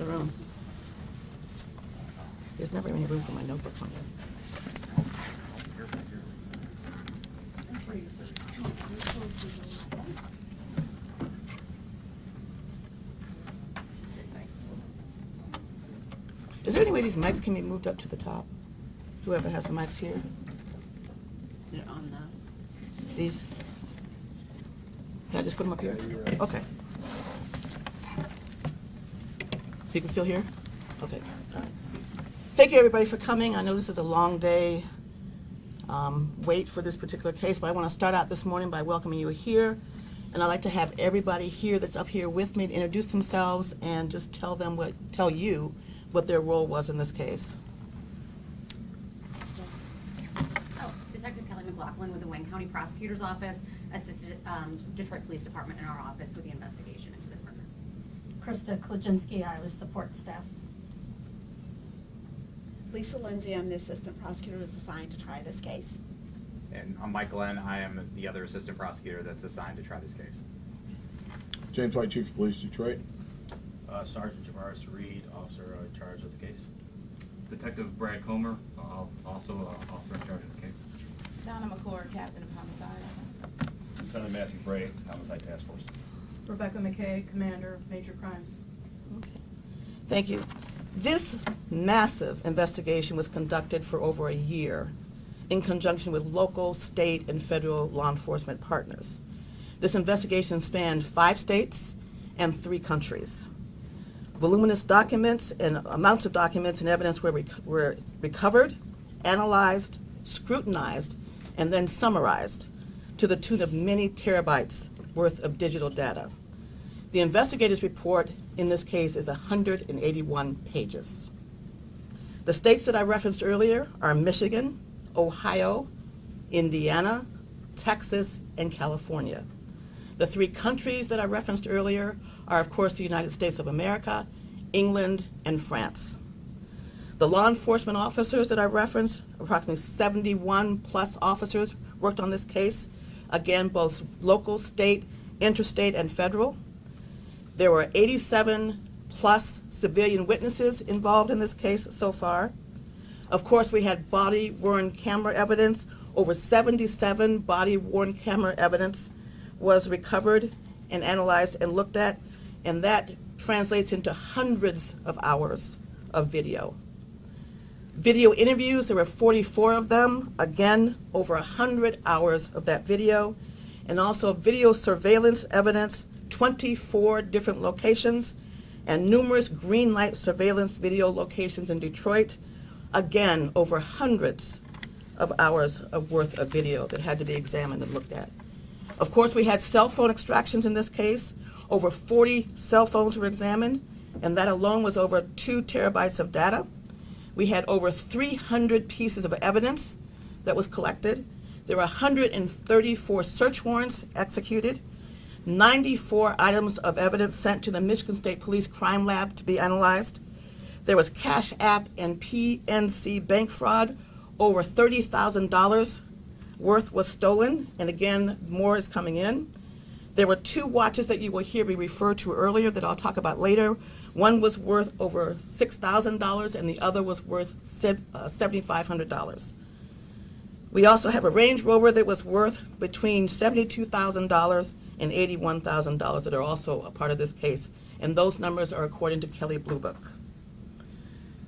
room. There's never any room for my notebook on here. Is there any way these mics can be moved up to the top? Whoever has the mics here? They're on the. These? Can I just put them up here? Okay. So you can still hear? Okay. All right. Thank you, everybody, for coming. I know this is a long day wait for this particular case, but I want to start out this morning by welcoming you here. And I'd like to have everybody here that's up here with me to introduce themselves and just tell you what their role was in this case. Oh, Detective Kelly McLaughlin with the County Prosecutor's Office, assisted Detroit Police Department in our office with the investigation into this murder. Krista Klaczynski, I was support staff. Lisa Lindsay, I'm the assistant prosecutor who was assigned to try this case. And I'm Mike Glenn. I am the other assistant prosecutor that's assigned to try this case. James White, Chief of Police, Detroit. Sergeant Javaris Reed, officer in charge of the case. Detective Brad Comer, also officer in charge of the case. Donna McClure, captain of homicide. Lieutenant Matthew Bray, homicide task force. Rebecca McKay, commander, major crimes. Okay. Thank you. This massive investigation was conducted for over a year in conjunction with local, state, and federal law enforcement partners. This investigation spanned 5 states and 3 countries. Voluminous documents and amounts of documents and evidence were recovered, analyzed, scrutinized, and then summarized to the tune of many terabytes worth of digital data. The investigator's report in this case is 181 pages. The states that I referenced earlier are Michigan, Ohio, Indiana, Texas, and California. The 3 countries that I referenced earlier are, of course, the United States of America, England, and France. The law enforcement officers that I referenced, approximately 71 plus officers worked on this case, again, both local, state, interstate, and federal. There were 87 plus civilian witnesses involved in this case so far. Of course, we had body-worn camera evidence. Over 77 body-worn camera evidence was recovered and analyzed and looked at, and that translates into hundreds of hours of video. Video interviews, there were 44 of them, again, over 100 hours of that video, and also video surveillance evidence, 24 different locations, and numerous green light surveillance video locations in Detroit, again, over hundreds of hours of worth of video that had to be examined and looked at. Of course, we had cell phone extractions in this case. Over 40 cell phones were examined, and that alone was over 2 terabytes of data. We had over 300 pieces of evidence that was collected. There were 134 search warrants executed, 94 items of evidence sent to the Michigan State Police Crime Lab to be analyzed. There was Cash App and PNC bank fraud. Over $30,000 worth was stolen, and again, more is coming in. There were 2 watches that you will hear me refer to earlier that I'll talk about later. One was worth over $6,000 and the other was worth $7,500. We also have a Range Rover that was worth between $72,000 and $81,000 that are also a part of this case, and those numbers are according to Kelley Blue Book.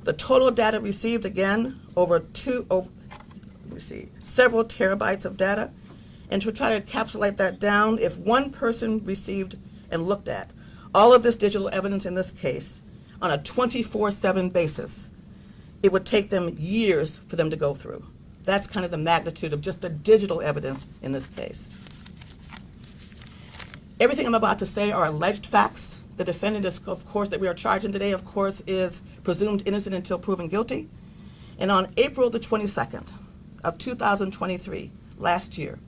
The total data received, again, several terabytes of data. And to try to encapsulate that down, if one person received and looked at all of this digital evidence in this case on a 24/7 basis, it would take them years for them to go through. That's kind of the magnitude of just the digital evidence in this case. Everything I'm about to say are alleged facts. The defendant is, of course, that we are charging today, of course, is presumed innocent until proven guilty. And on April the 22nd of 2023, last year,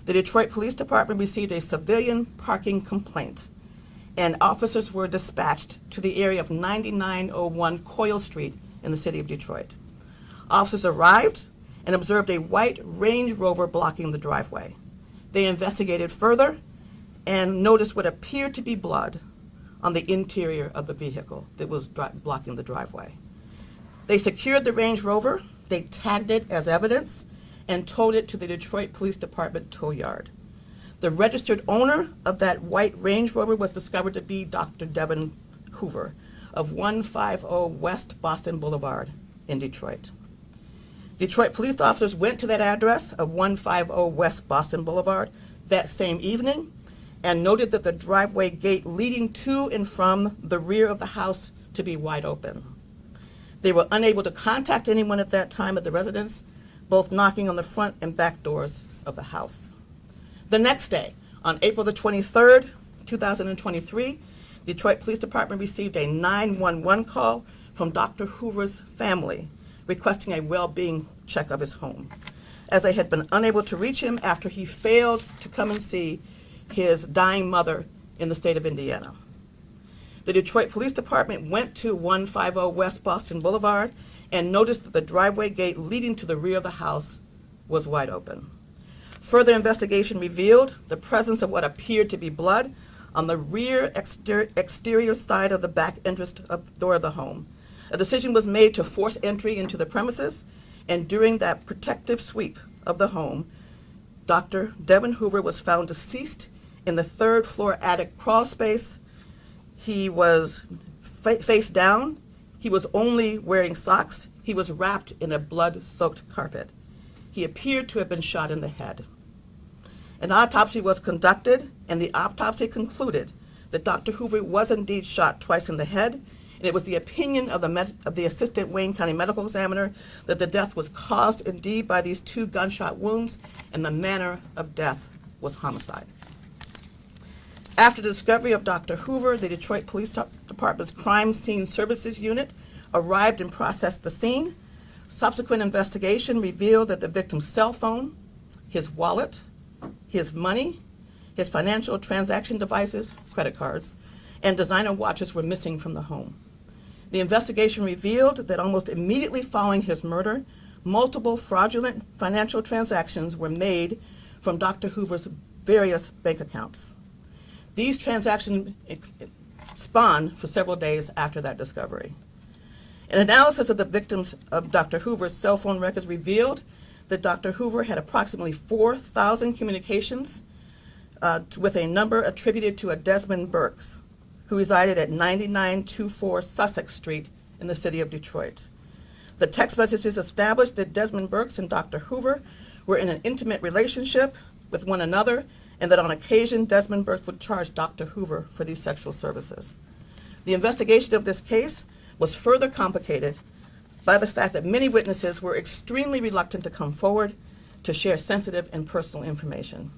the Detroit Police Department received a civilian parking complaint, and officers were dispatched to the area of 9901 Coyle Street in the city of Detroit. Officers arrived and observed a white Range Rover blocking the driveway. They investigated further and noticed what appeared to be blood on the interior of the vehicle that was blocking the driveway. They secured the Range Rover, they tagged it as evidence, and towed it to the Detroit Police Department tow yard. The registered owner of that white Range Rover was discovered to be Dr. Devon Hoover of 150 West Boston Boulevard in Detroit. Detroit police officers went to that address of 150 West Boston Boulevard that same evening and noted that the driveway gate leading to and from the rear of the house to be wide open. They were unable to contact anyone at that time at the residence, both knocking on the front and back doors of the house. The next day, on April the 23rd, 2023, Detroit Police Department received a 911 call from Dr. Hoover's family requesting a well-being check of his home, as they had been unable to reach him after he failed to come and see his dying mother in the state of Indiana. The Detroit Police Department went to 150 West Boston Boulevard and noticed that the driveway gate leading to the rear of the house was wide open. Further investigation revealed the presence of what appeared to be blood on the rear exterior side of the back entrance door of the home. A decision was made to force entry into the premises, and during that protective sweep of the home, Dr. Devon Hoover was found deceased in the third floor attic crawl space. He was face down. He was only wearing socks. He was wrapped in a blood-soaked carpet. He appeared to have been shot in the head. An autopsy was conducted, and the autopsy concluded that Dr. Hoover was indeed shot twice in the head, and it was the opinion of the Assistant Wayne County Medical Examiner that the death was caused indeed by these 2 gunshot wounds, and the manner of death was homicide. After the discovery of Dr. Hoover, the Detroit Police Department's Crime Scene Services Unit arrived and processed the scene. Subsequent investigation revealed that the victim's cell phone, his wallet, his money, his financial transaction devices, credit cards, and designer watches were missing from the home. The investigation revealed that almost immediately following his murder, multiple fraudulent financial transactions were made from Dr. Hoover's various bank accounts. These transactions spawned for several days after that discovery. An analysis of the victims of Dr. Hoover's cell phone records revealed that Dr. Hoover had approximately 4,000 communications with a number attributed to a Desmond Burks, who resided at 9924 Sussex Street in the city of Detroit. The text messages established that Desmond Burks and Dr. Hoover were in an intimate relationship with one another, and that on occasion Desmond Burks would charge Dr. Hoover for these sexual services. The investigation of this case was further complicated by the fact that many witnesses were extremely reluctant to come forward to share sensitive and personal information.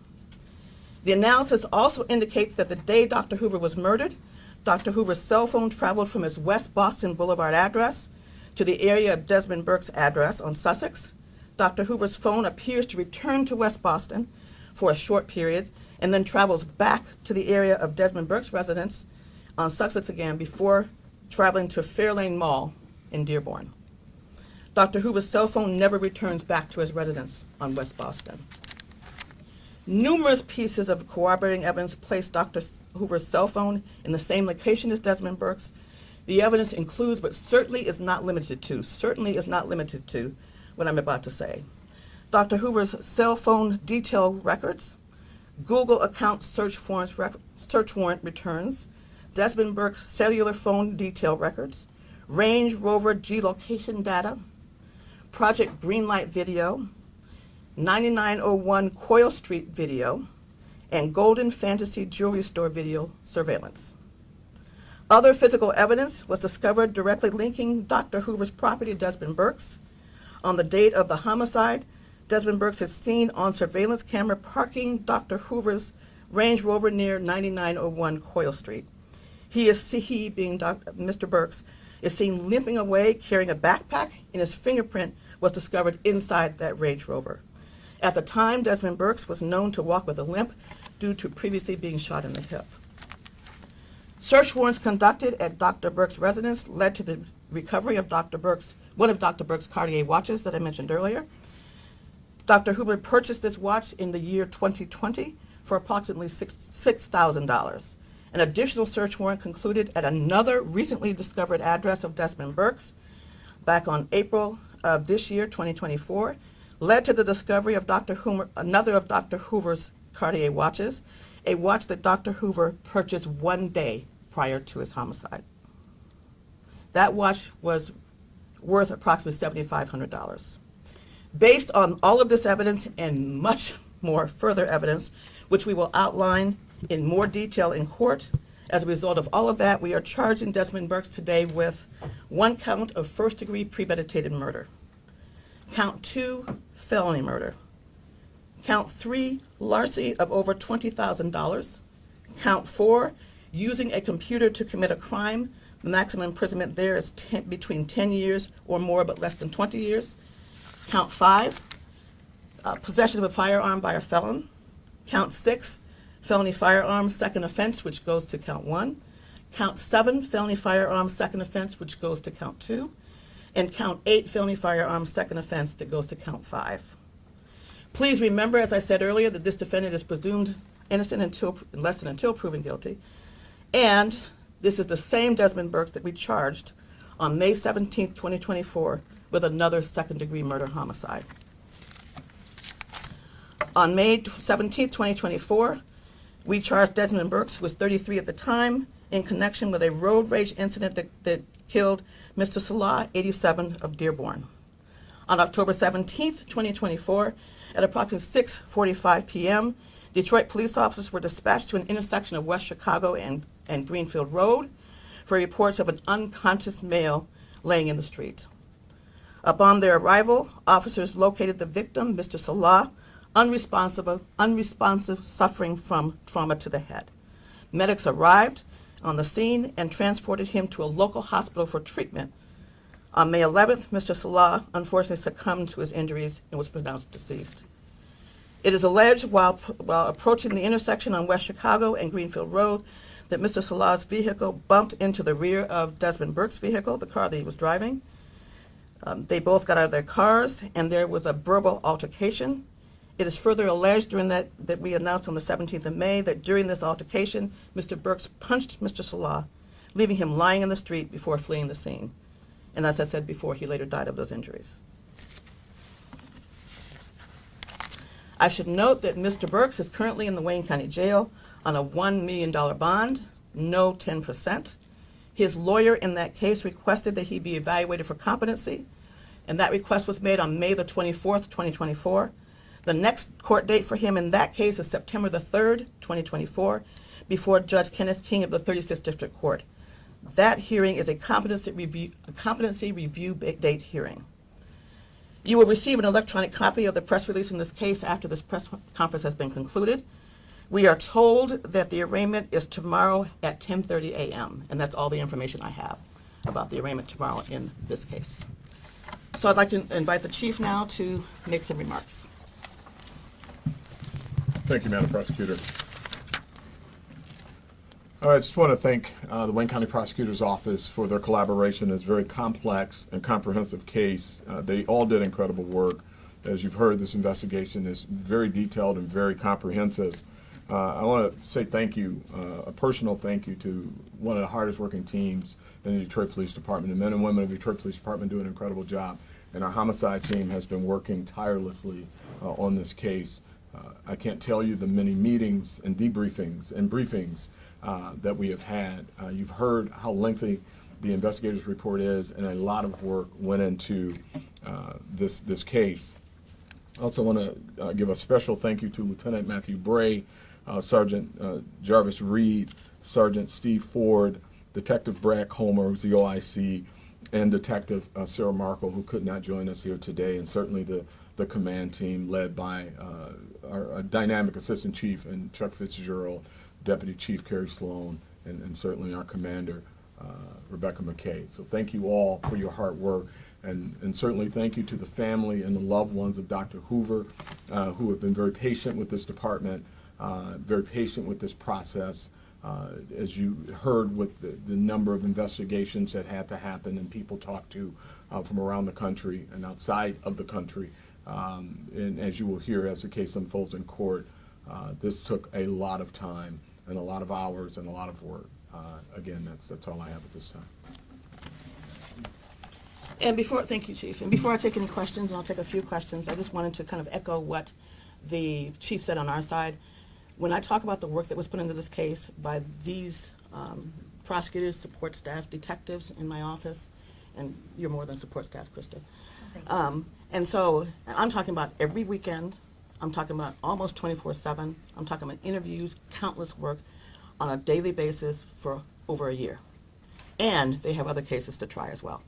The analysis also indicates that the day Dr. Hoover was murdered, Dr. Hoover's cell phone traveled from his West Boston Boulevard address to the area of Desmond Burks' address on Sussex. Dr. Hoover's phone appears to return to West Boston for a short period and then travels back to the area of Desmond Burks' residence on Sussex again before traveling to Fairlane Mall in Dearborn. Dr. Hoover's cell phone never returns back to his residence on West Boston. Numerous pieces of corroborating evidence place Dr. Hoover's cell phone in the same location as Desmond Burks. The evidence includes, but certainly is not limited to what I'm about to say. Dr. Hoover's cell phone detail records, Google account search warrant returns, Desmond Burks' cellular phone detail records, Range Rover geolocation data, Project Greenlight video, 9901 Coyle Street video, and Golden Fantasy Jewelry Store video surveillance. Other physical evidence was discovered directly linking Dr. Hoover's property to Desmond Burks. On the date of the homicide, Desmond Burks is seen on surveillance camera parking Dr. Hoover's Range Rover near 9901 Coyle Street. He being Mr. Burks, is seen limping away carrying a backpack, and his fingerprint was discovered inside that Range Rover. At the time, Desmond Burks was known to walk with a limp due to previously being shot in the hip. Search warrants conducted at Dr. Burks' residence led to the recovery of one of Dr. Burks' Cartier watches that I mentioned earlier. Dr. Hoover purchased this watch in the year 2020 for approximately $6,000. An additional search warrant concluded at another recently discovered address of Desmond Burke's back on April of this year, 2024, led to the discovery of another of Dr. Hoover's Cartier watches, a watch that Dr. Hoover purchased one day prior to his homicide. That watch was worth approximately $7,500. Based on all of this evidence and much more further evidence, which we will outline in more detail in court, as a result of all of that, we are charging Desmond Burke today with 1 count of first-degree premeditated murder, count 2, felony murder, count 3, larceny of over $20,000, count 4, using a computer to commit a crime. The maximum imprisonment there is between 10 years or more, but less than 20 years. Count 5, possession of a firearm by a felon. Count 6, felony firearm, second offense, which goes to count 1. Count 7, felony firearm, second offense, which goes to count 2. And count 8, felony firearm, second offense, that goes to count 5. Please remember, as I said earlier, that this defendant is presumed innocent until proven guilty. And this is the same Desmond Burke that we charged on May 17, 2024, with another second-degree murder homicide. On May 17, 2024, we charged Desmond Burke, who was 33 at the time, in connection with a road rage incident that killed Mr. Salah, 87, of Dearborn. On October 17, 2024, at approximately 6:45 p.m., Detroit police officers were dispatched to an intersection of West Chicago and Greenfield Road for reports of an unconscious male laying in the street. Upon their arrival, officers located the victim, Mr. Salah, unresponsive, suffering from trauma to the head. Medics arrived on the scene and transported him to a local hospital for treatment. On May 11th, Mr. Salah unfortunately succumbed to his injuries and was pronounced deceased. It is alleged while approaching the intersection on West Chicago and Greenfield Road that Mr. Salah's vehicle bumped into the rear of Desmond Burke's vehicle, the car that he was driving. They both got out of their cars, and there was a verbal altercation. It is further alleged that we announced on the 17th of May that during this altercation, Mr. Burks punched Mr. Salah, leaving him lying in the street before fleeing the scene. And as I said before, he later died of those injuries. I should note that Mr. Burks is currently in the Wayne County Jail on a $1 million bond, no 10%. His lawyer in that case requested that he be evaluated for competency, and that request was made on May the 24th, 2024. The next court date for him in that case is September the 3rd, 2024, before Judge Kenneth King of the 36th District Court. That hearing is a competency review date hearing. You will receive an electronic copy of the press release in this case after this press conference has been concluded. We are told that the arraignment is tomorrow at 10:30 a.m., and that's all the information I have about the arraignment tomorrow in this case. So I'd like to invite the Chief now to make some remarks. Thank you, Madam Prosecutor. All right, I just want to thank the Wayne County Prosecutor's Office for their collaboration. It's a very complex and comprehensive case. They all did incredible work. As you've heard, this investigation is very detailed and very comprehensive. I want to say thank you, a personal thank you to one of the hardest working teams in the Detroit Police Department. The men and women of the Detroit Police Department do an incredible job, and our homicide team has been working tirelessly on this case. I can't tell you the many meetings and debriefings and briefings that we have had. You've heard how lengthy the investigator's report is, and a lot of work went into this case. I also want to give a special thank you to Lieutenant Matthew Bray, Sergeant Jarvis Reed, Sergeant Steve Ford, Detective Brad Comer, who's the OIC, and Detective Sarah Markle, who could not join us here today, and certainly the command team led by our dynamic Assistant Chief and Chuck Fitzgerald, Deputy Chief Kerry Sloan, and certainly our commander, Rebecca McKay. So thank you all for your hard work, and certainly thank you to the family and the loved ones of Dr. Hoover, who have been very patient with this department, very patient with this process. As you heard with the number of investigations that had to happen and people talked to from around the country and outside of the country, and as you will hear as the case unfolds in court, this took a lot of time. and a lot of hours and a lot of work. Again, that's all I have at this time. And thank you, Chief. And before I take any questions, and I'll take a few questions, I just wanted to kind of echo what the Chief said on our side. When I talk about the work that was put into this case by these prosecutors, support staff, detectives in my office, and you're more than support staff, Krista. And so I'm talking about every weekend. I'm talking about almost 24/7. I'm talking about interviews, countless work on a daily basis for over a year. And they have other cases to try as well.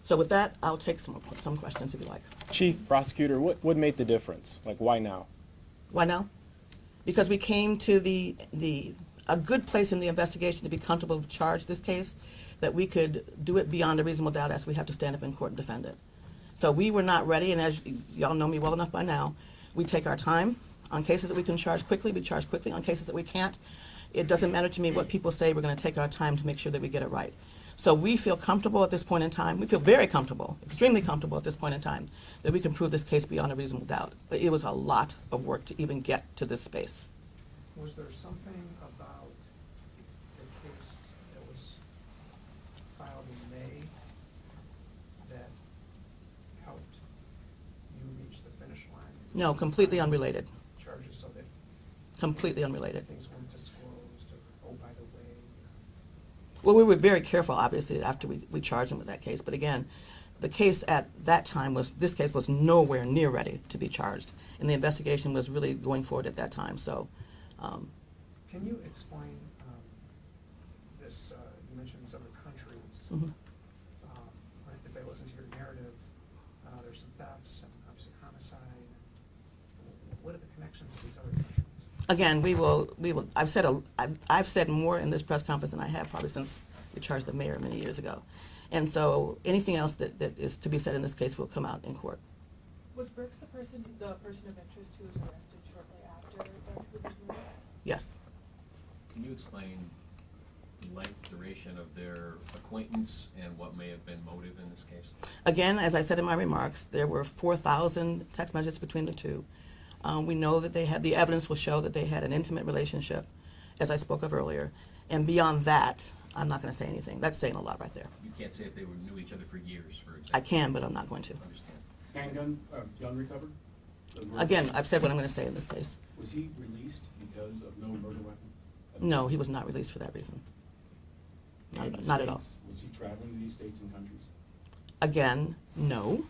So with that, I'll take some questions if you like. Chief Prosecutor, what made the difference? Like, why now? Why now? Because we came to a good place in the investigation to be comfortable to charge this case, that we could do it beyond a reasonable doubt as we have to stand up in court and defend it. So we were not ready, and as y'all know me well enough by now, we take our time. On cases that we can charge quickly, we charge quickly. On cases that we can't, it doesn't matter to me what people say. We're going to take our time to make sure that we get it right. So we feel comfortable at this point in time. We feel very comfortable, extremely comfortable at this point in time, that we can prove this case beyond a reasonable doubt. But it was a lot of work to even get to this space. Was there something about the case that was filed in May that helped you reach the finish line? No, completely unrelated. Charges so that Completely unrelated. things weren't disclosed, or, oh, by the way. Well, we were very careful, obviously, after we charged him with that case. But again, the case at that time this case was nowhere near ready to be charged. And the investigation was really going forward at that time. So, Can you explain this? You mentioned these other countries. mhm. As I listen to your narrative, there's some thefts and obviously homicide. What are the connections to these other countries? Again, we will. I've said more in this press conference than I have probably since we charged the mayor many years ago. And so anything else that is to be said in this case will come out in court. Was Brooks the person of interest who was arrested shortly after Hoover's murder? Yes. Can you explain the length, duration of their acquaintance and what may have been motive in this case? Again, as I said in my remarks, there were 4,000 text messages between the two. We know that the evidence will show that they had an intimate relationship, as I spoke of earlier. And beyond that, I'm not going to say anything. That's saying a lot right there. You can't say if they knew each other for years, for example. I can, but I'm not going to. Understand. Handgun, gun recovered? Again, I've said what I'm going to say in this case. Was he released because of no murder weapon? No, he was not released for that reason. And Not at all. states, was he traveling to these states and countries? Again, no,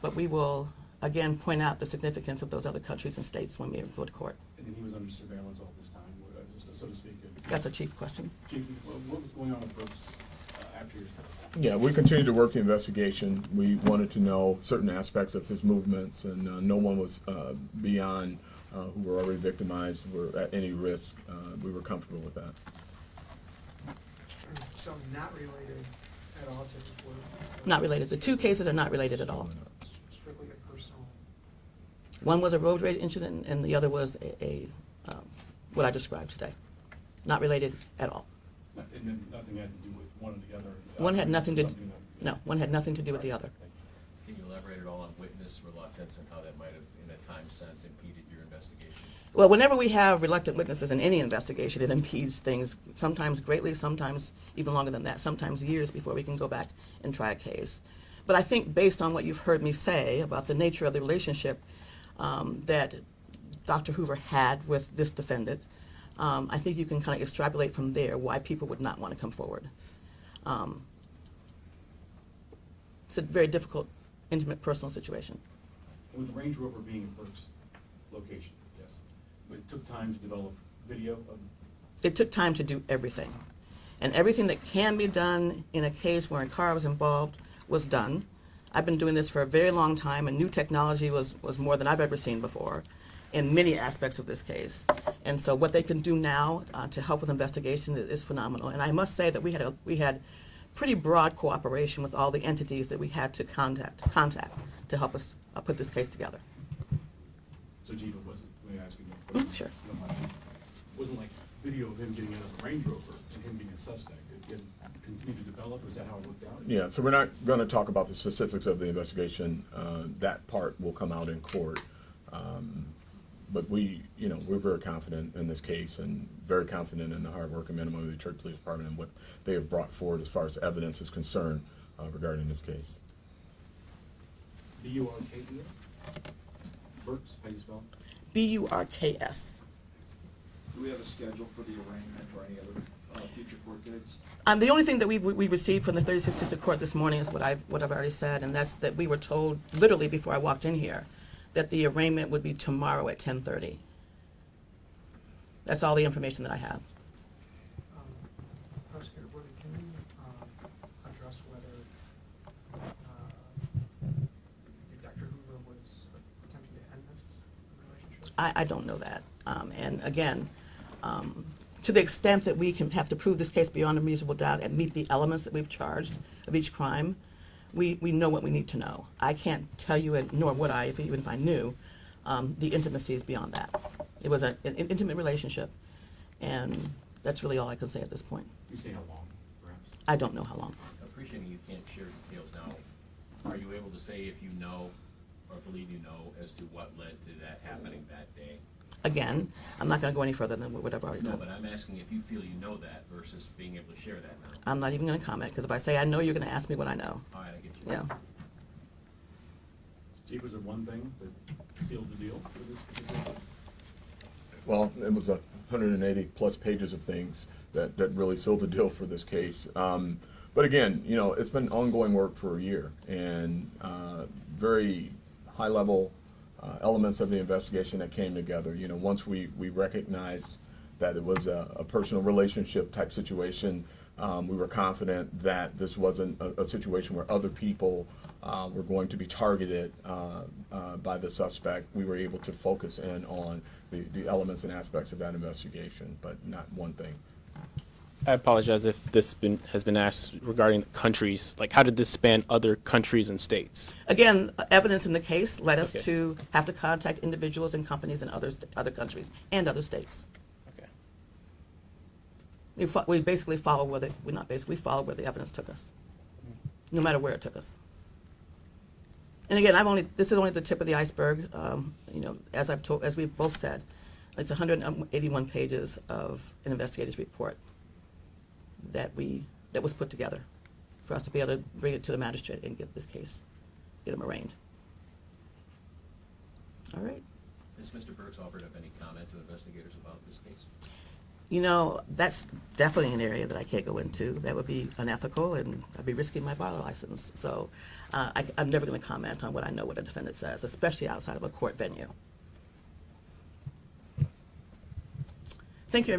but we will, again, point out the significance of those other countries and states when we go to court. And then he was under surveillance all this time, just so to speak? That's a chief question. Chief, what was going on with Brooks after your time? Yeah, we continued to work the investigation. We wanted to know certain aspects of his movements, and no one was beyond who were already victimized, were at any risk. We were comfortable with that. So not related at all to his work? Not related. The two cases are not related at all. Strictly a personal? One was a road rage incident, and the other was what I described today. Not related at all. And then nothing had to do with one or the other? One had nothing to, Something that- no, one had nothing to do with the other. Can you elaborate at all on witness reluctance and how that might have, in a time sense, impeded your investigation? Well, whenever we have reluctant witnesses in any investigation, it impedes things, sometimes greatly, sometimes even longer than that, sometimes years before we can go back and try a case. But I think based on what you've heard me say about the nature of the relationship that Dr. Hoover had with this defendant, I think you can kind of extrapolate from there why people would not want to come forward. It's a very difficult, intimate, personal situation. And with the Range Rover being in Brooks' location, yes, but it took time to develop video of? It took time to do everything. And everything that can be done in a case where a car was involved was done. I've been doing this for a very long time, and new technology was more than I've ever seen before in many aspects of this case. And so what they can do now to help with investigation is phenomenal. And I must say that we had pretty broad cooperation with all the entities that we had to contact to help us put this case together. So, Chief, it wasn't, let me ask you one question. Sure. It wasn't like video of him getting out of the Range Rover and him being a suspect. It didn't continue to develop? Is that how it worked out? Yeah, so we're not going to talk about the specifics of the investigation. That part will come out in court. But we, we're very confident in this case and very confident in the hard work and minimum of the Detroit Police Department and what they have brought forward as far as evidence is concerned regarding this case. B-U-R-K-E-S? Burks, how do you spell it? B-U-R-K-S. Do we have a schedule for the arraignment or any other future court dates? The only thing that we received from the 36th District Court this morning is what I've already said, and that's that we were told literally before I walked in here that the arraignment would be tomorrow at 10:30. That's all the information that I have. Prosecutor Woody, can you address whether Dr. Hoover was attempting to end this relationship? I don't know that. And again, to the extent that we can have to prove this case beyond a reasonable doubt and meet the elements that we've charged of each crime, we know what we need to know. I can't tell you, and nor would I, even if I knew, the intimacies beyond that. It was an intimate relationship, and that's really all I can say at this point. You say how long, perhaps? I don't know how long. Appreciating you can't share details now, are you able to say if you know or believe you know as to what led to that happening that day? Again, I'm not going to go any further than what I've already No, done. but I'm asking if you feel you know that versus being able to share that now. I'm not even going to comment, because if I say I know, you're going to ask me what I know. All right, I get you. Yeah. Chief, was there one thing that sealed the deal for this particular case? Well, it was 180 plus pages of things that really sealed the deal for this case. But again, it's been ongoing work for a year, and very high level elements of the investigation that came together. Once we recognized that it was a personal relationship type situation, we were confident that this wasn't a situation where other people were going to be targeted by the suspect. We were able to focus in on the elements and aspects of that investigation, but not one thing. I apologize if this has been asked regarding the countries. Like, how did this span other countries and states? Again, evidence in the case led us Okay. to have to contact individuals and companies in other countries and other states. Okay. We basically follow where we follow where the evidence took us, no matter where it took us. And again, this is only the tip of the iceberg. As we've both said, it's 181 pages of an investigator's report that was put together for us to be able to bring it to the magistrate and get him arraigned. All right. Has Mr. Burks offered up any comment to investigators about this case? That's definitely an area that I can't go into. That would be unethical, and I'd be risking my bar license. So I'm never going to comment on what I know what a defendant says, especially outside of a court venue. Thank you.